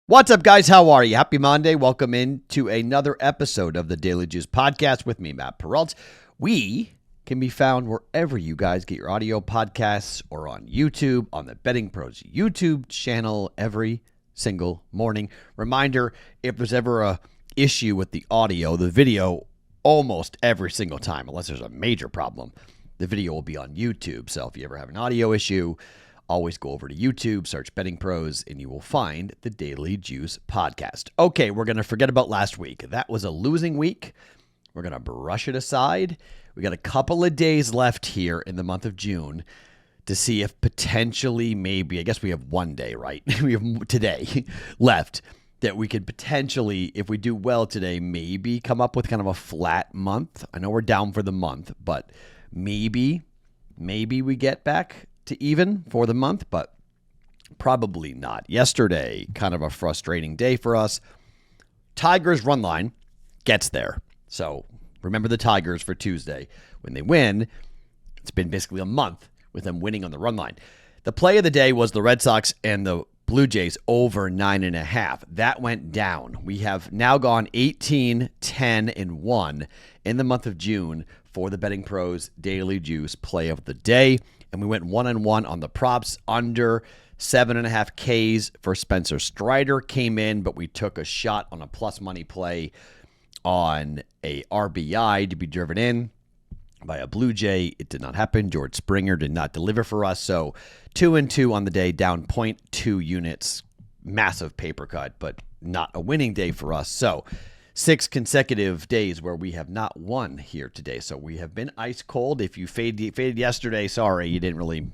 What's up, guys? How are you? Happy Monday. Welcome in to another episode of the Daily Juice Podcast with me, Matt Perrault. We can be found wherever you guys get your audio podcasts or on YouTube, on the BettingPros YouTube channel every single morning. Reminder, if there's ever a issue with the audio, the video almost every single time, unless there's a major problem, the video will be on YouTube. So if you ever have an audio issue, always go over to YouTube, search Betting Pros, and you will find the Daily Juice Podcast. Okay, we're going to forget about last week. That was a losing week. We're going to brush it aside. We got a couple of days left here in the month of June to see if potentially maybe, I guess we have one day, right? We have today left that we could potentially, if we do well today, maybe come up with kind of a flat month. I know we're down for the month, but maybe we get back to even for the month, but probably not. Yesterday, kind of a frustrating day for us. Tigers run line gets there. So remember the Tigers for Tuesday. When they win, it's been basically a month with them winning on the run line. The play of the day was the Red Sox and the Blue Jays over 9.5. That went down. We have now gone 18, 10, and 1 in the month of June for the Betting Pros Daily Juice play of the day. And we went 1-1 on the props. Under 7.5 Ks for Spencer Strider came in, but we took a shot on a plus money play on a RBI to be driven in by a Blue Jay. It did not happen. George Springer did not deliver for us. So 2-2 on the day, down 0.2 units. Massive paper cut, but not a winning day for us. So 6 consecutive days where we have not won here today. So we have been ice cold. If you faded yesterday, sorry, you didn't really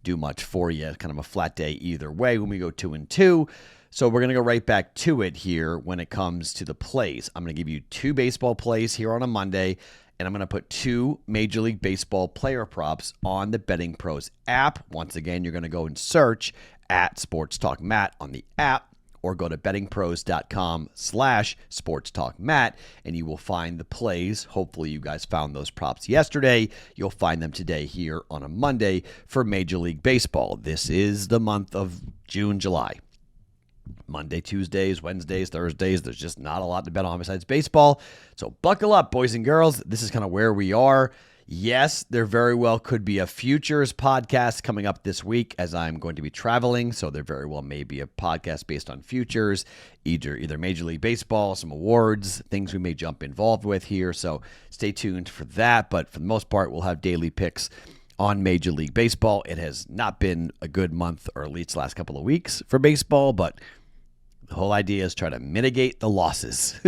do much for you. Kind of a flat day either way when we go 2-2. So we're going to go right back to it here when it comes to the plays. I'm going to give you 2 baseball plays here on a Monday, and I'm going to put 2 Major League Baseball player props on the Betting Pros app. Once again, you're going to go and search at Sports Talk Matt on the app, or go to bettingpros.com/sportstalkmatt, and you will find the plays. Hopefully you guys found those props yesterday. You'll find them today here on a Monday for Major League Baseball. This is the month of June, July. Monday, Tuesdays, Wednesdays, Thursdays, there's just not a lot to bet on besides baseball. So buckle up, boys and girls. This is kind of where we are. Yes, there very well could be a futures podcast coming up this week as I'm going to be traveling. So there very well may be a podcast based on futures, either Major League Baseball, some awards, things we may jump involved with here. So stay tuned for that. But for the most part, we'll have daily picks on Major League Baseball. It has not been a good month, or at least last couple of weeks for baseball, but the whole idea is try to mitigate the losses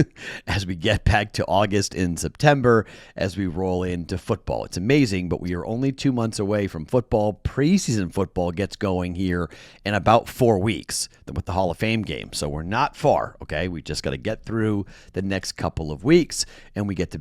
as we get back to August and September as we roll into football. It's amazing, but we are only 2 months away from football. Preseason football gets going here in about 4 weeks with the Hall of Fame game. So we're not far, okay? We just got to get through the next couple of weeks, and we get to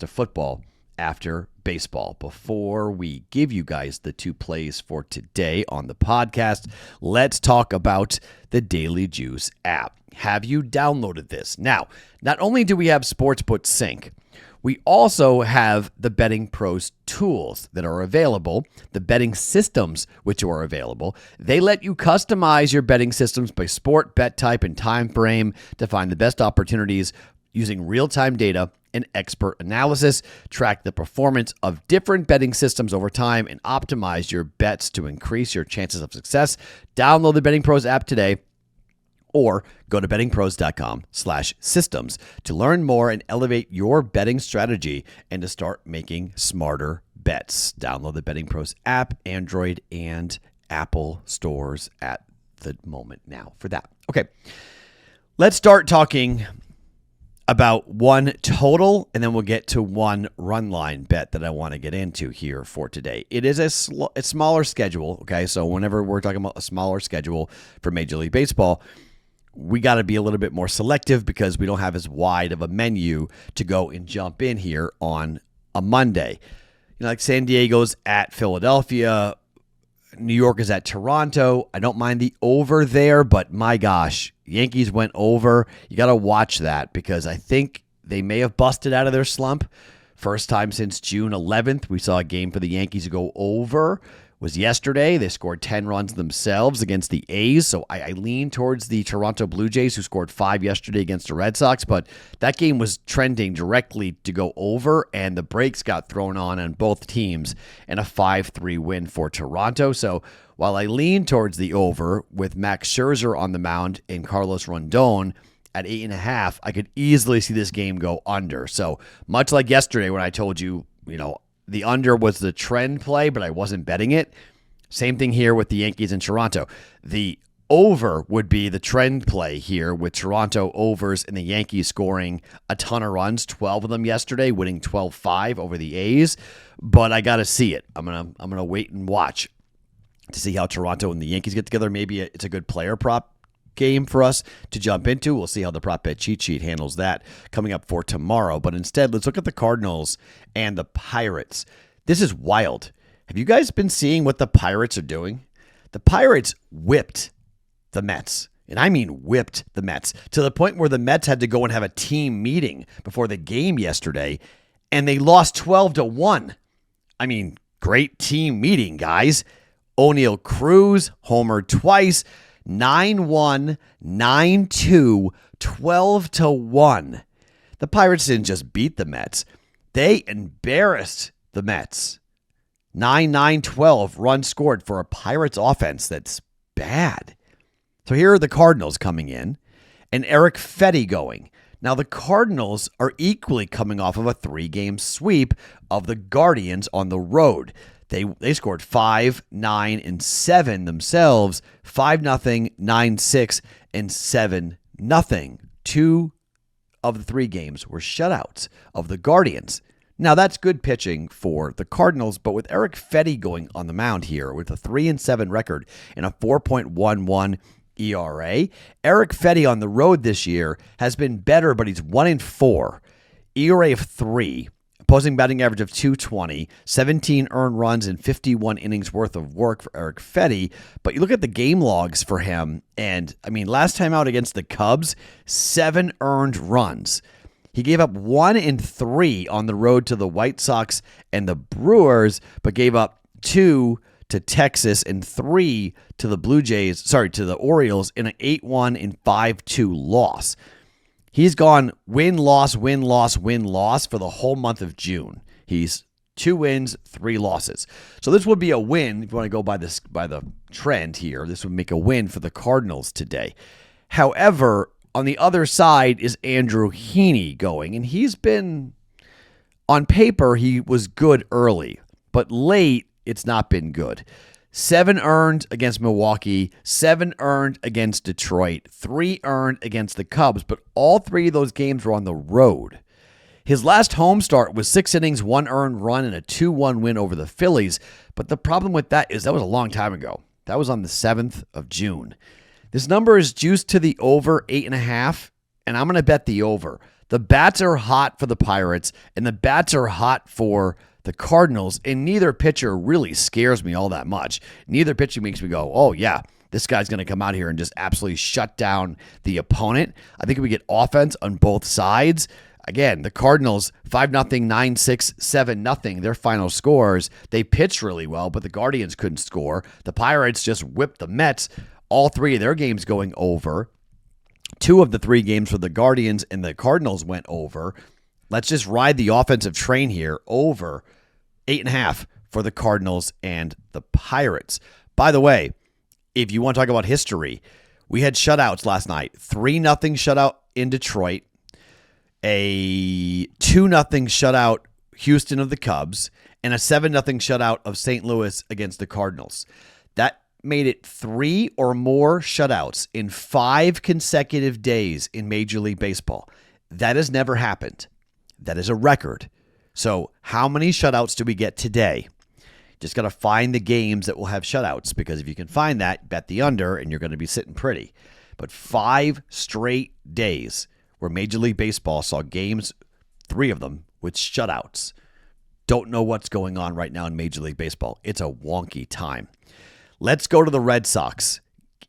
football after baseball. Before we give you guys the 2 plays for today on the podcast, let's talk about the Daily Juice app. Have you downloaded this? Now, not only do we have Sportsbook Sync, we also have the Betting Pros tools that are available, the betting systems which are available. They let you customize your betting systems by sport, bet type, and time frame to find the best opportunities using real-time data and expert analysis. Track the performance of different betting systems over time and optimize your bets to increase your chances of success. Download the Betting Pros app today or go to bettingpros.com/systems to learn more and elevate your betting strategy and to start making smarter bets. Download the Betting Pros app, Android and Apple stores at the moment now for that. Okay, let's start talking about one total, and then we'll get to one run line bet that I want to get into here for today. It is a smaller schedule, okay? So whenever we're talking about a smaller schedule for Major League Baseball, we got to be a little bit more selective because we don't have as wide of a menu to go and jump in here on a Monday. You know, like San Diego's at Philadelphia, New York is at Toronto. I don't mind the over there, but my gosh, Yankees went over. You got to watch that because I think they may have busted out of their slump. First time since June 11th, we saw a game for the Yankees go over. was yesterday. They scored 10 runs themselves against the A's, so I lean towards the Toronto Blue Jays, who scored 5 yesterday against the Red Sox, but that game was trending directly to go over, and the brakes got thrown on both teams, and a 5-3 win for Toronto. So while I lean towards the over with Max Scherzer on the mound and Carlos Rondon at 8.5, I could easily see this game go under. So much like yesterday when I told you, the under was the trend play, but I wasn't betting it. Same thing here with the Yankees and Toronto. The over would be the trend play here with Toronto overs and the Yankees scoring a ton of runs, 12 of them yesterday, winning 12-5 over the A's. But I got to see it. I'm gonna wait and watch to see how Toronto and the Yankees get together. Maybe it's a good player prop game for us to jump into. We'll see how the prop bet cheat sheet handles that coming up for tomorrow. But instead, let's look at the Cardinals and the Pirates. This is wild. Have you guys been seeing what the Pirates are doing? The Pirates whipped the Mets. And I mean whipped the Mets to the point where the Mets had to go and have a team meeting before the game yesterday, and they lost 12-1. I mean, great team meeting, guys. O'Neal Cruz homered twice. 9-1, 9-2, 12-1. The Pirates didn't just beat the Mets. They embarrassed the Mets. 9-9-12 runs scored for a Pirates offense that's bad. So here are the Cardinals coming in and Eric Fetty going. Now the Cardinals are equally coming off of a 3-game sweep of the Guardians on the road. They scored 5, 9, and 7 themselves, 5-0, 9-6, and 7-0. 2 of the 3 games were shutouts of the Guardians. Now that's good pitching for the Cardinals, but with Eric Fetty going on the mound here with a 3-7 record and a 4.11 ERA, Eric Fetty on the road this year has been better, but he's 1-4, ERA of 3. Opposing batting average of 220, 17 earned runs, and 51 innings worth of work for Eric Fetty. But you look at the game logs for him, and I mean, last time out against the Cubs, 7 earned runs. He gave up 1 in 3 on the road to the White Sox and the Brewers, but gave up 2 to Texas and 3 to the to the Orioles in an 8-1 and 5-2 loss. He's gone win-loss, win-loss, win-loss for the whole month of June. He's 2 wins, 3 losses. So this would be a win if you want to go by the trend here. This would make a win for the Cardinals today. However, on the other side is Andrew Heaney going, and he's been, on paper, he was good early, but late, it's not been good. 7 earned against Milwaukee, 7 earned against Detroit, 3 earned against the Cubs, but all 3 of those games were on the road. His last home start was 6 innings, 1 earned run, and a 2-1 win over the Phillies, but the problem with that is that was a long time ago. That was on the 7th of June. This number is juiced to the over 8.5, and I'm going to bet the over. The bats are hot for the Pirates, and the bats are hot for the Cardinals, and neither pitcher really scares me all that much. Neither pitcher makes me go, oh yeah, this guy's going to come out here and just absolutely shut down the opponent. I think we get offense on both sides. Again, the Cardinals, 5-0, 9-6, 7-0, their final scores. They pitched really well, but the Guardians couldn't score. The Pirates just whipped the Mets. All 3 of their games going over. 2 of the 3 games for the Guardians and the Cardinals went over. Let's just ride the offensive train here over 8.5 for the Cardinals and the Pirates. By the way, if you want to talk about history, we had shutouts last night. 3-0 shutout in Detroit, a 2-0 shutout Houston of the Cubs, and a 7-0 shutout of St. Louis against the Cardinals. That made it 3 or more shutouts in 5 consecutive days in Major League Baseball. That has never happened. That is a record. So how many shutouts do we get today? Just got to find the games that will have shutouts, because if you can find that, bet the under, and you're going to be sitting pretty. But 5 straight days where Major League Baseball saw games, 3 of them, with shutouts. Don't know what's going on right now in Major League Baseball. It's a wonky time. Let's go to the Red Sox.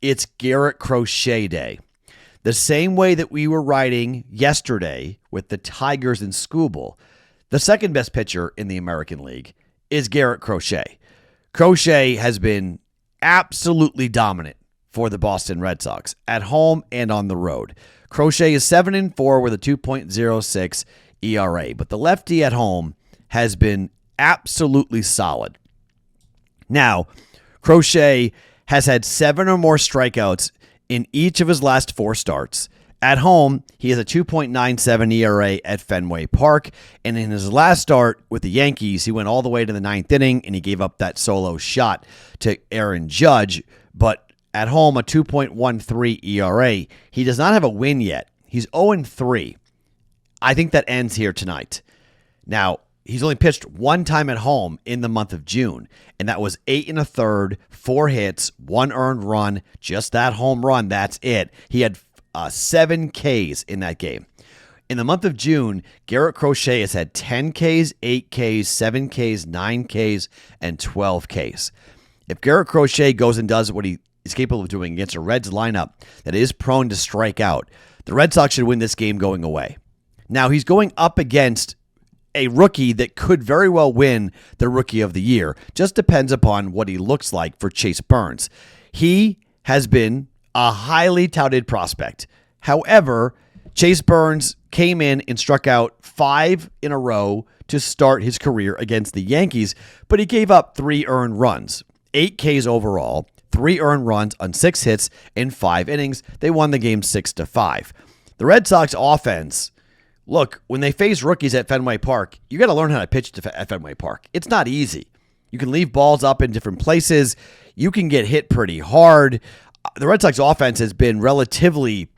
It's Garrett Crochet Day. The same way that we were riding yesterday with the Tigers and Skubal, the second best pitcher in the American League is Garrett Crochet. Crochet has been absolutely dominant for the Boston Red Sox at home and on the road. Crochet is 7-4 with a 2.06 ERA, but the lefty at home has been absolutely solid. Now, Crochet has had 7 or more strikeouts in each of his last 4 starts. At home, he has a 2.97 ERA at Fenway Park, and in his last start with the Yankees, he went all the way to the 9th inning, and he gave up that solo shot to Aaron Judge, but at home, a 2.13 ERA. He does not have a win yet. He's 0-3. I think that ends here tonight. Now, he's only pitched 1 time at home in the month of June, and that was 8 1/3, 4 hits, 1 earned run, just that home run, that's it. He had 7 Ks in that game. In the month of June, Garrett Crochet has had 10 Ks, 8 Ks, 7 Ks, 9 Ks, and 12 Ks. If Garrett Crochet goes and does what he is capable of doing against a Reds lineup that is prone to strike out, the Red Sox should win this game going away. Now, he's going up against a rookie that could very well win the Rookie of the Year. Just depends upon what he looks like for Chase Burns. He has been a highly touted prospect. However, Chase Burns came in and struck out 5 in a row to start his career against the Yankees, but he gave up 3 earned runs, 8 Ks overall, 3 earned runs on 6 hits in 5 innings. They won the game 6-5. The Red Sox offense, look, when they face rookies at Fenway Park, you got to learn how to pitch at Fenway Park. It's not easy. You can leave balls up in different places. You can get hit pretty hard. The Red Sox offense has been relatively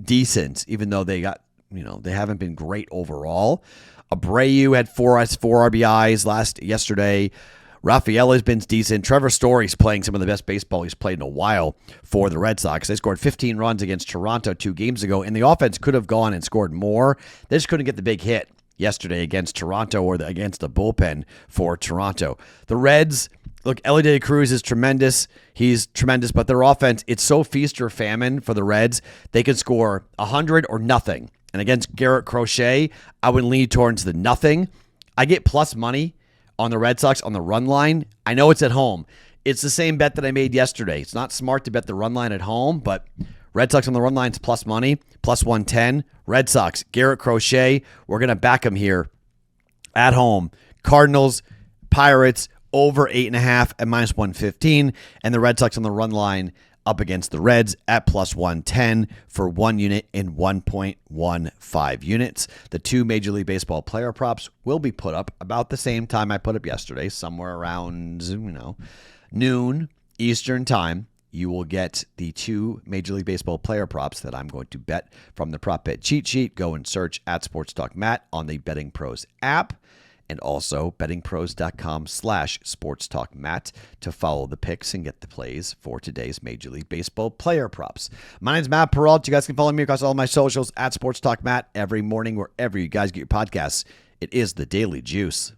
decent, even though they haven't been great overall. Abreu had 4 RBIs yesterday. Rafael has been decent. Trevor Story's playing some of the best baseball he's played in a while for the Red Sox. They scored 15 runs against Toronto 2 games ago, and the offense could have gone and scored more. They just couldn't get the big hit yesterday against Toronto or against the bullpen for Toronto. The Reds, look, Elly De La Cruz is tremendous. He's tremendous, but their offense, it's so feast or famine for the Reds. They could score 100 or nothing. And against Garrett Crochet, I would lean towards the nothing. I get plus money on the Red Sox on the run line. I know it's at home. It's the same bet that I made yesterday. It's not smart to bet the run line at home, but Red Sox on the run line's plus money, plus 110. Red Sox, Garrett Crochet, we're going to back him here at home. Cardinals, Pirates, over 8.5 at minus 115, and the Red Sox on the run line up against the Reds at plus 110 for 1 unit in 1.15 units. The 2 Major League Baseball player props will be put up about the same time I put up yesterday, somewhere around noon Eastern time. You will get the 2 Major League Baseball player props that I'm going to bet from the prop bet cheat sheet. Go and search at Sports Talk Matt on the BettingPros app, and also bettingpros.com/sportstalkmatt to follow the picks and get the plays for today's Major League Baseball player props. My name's Matt Perrault. You guys can follow me across all my socials at Sports Talk Matt every morning, wherever you guys get your podcasts. It is the Daily Juice.